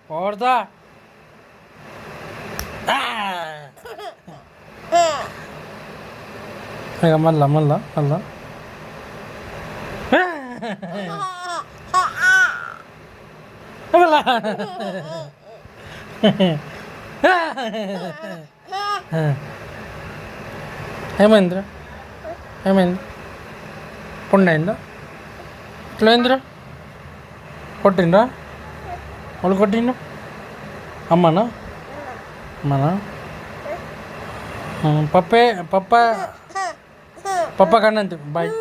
Orada. మళ్ళా మళ్ళా మళ్ళా ఏమైందిరా ఏమైంది పుండు అయిందా ఇట్లా అయిందిరా కొట్టిండ్రా వాళ్ళు కొట్టిండు అమ్మనా అమ్మనా పప్పే పప్ప కన్నంత బాయ్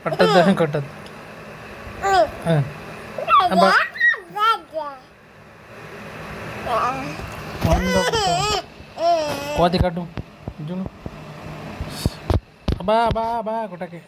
కొట్టద్దు కొట్టద్దు కోతి కట్టు అబ్బా అబ్బా అబ్బా కొట్టకే